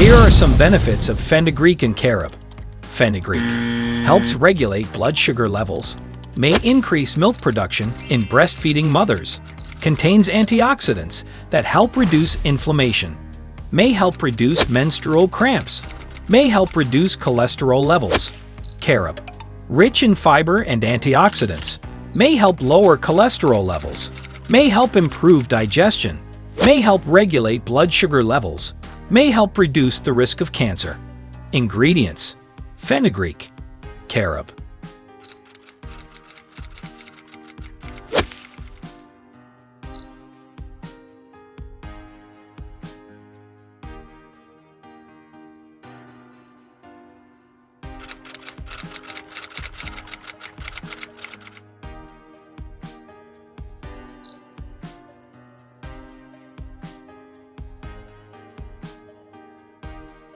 Here are some benefits of fenugreek and carob. Fenugreek helps regulate blood sugar levels, may increase milk production in breastfeeding mothers, contains antioxidants that help reduce inflammation, may help reduce menstrual cramps, may help reduce cholesterol levels. Carob, rich in fiber and antioxidants, may help lower cholesterol levels, may help improve digestion, may help regulate blood sugar levels, may help reduce the risk of cancer. Ingredients: fenugreek, carob.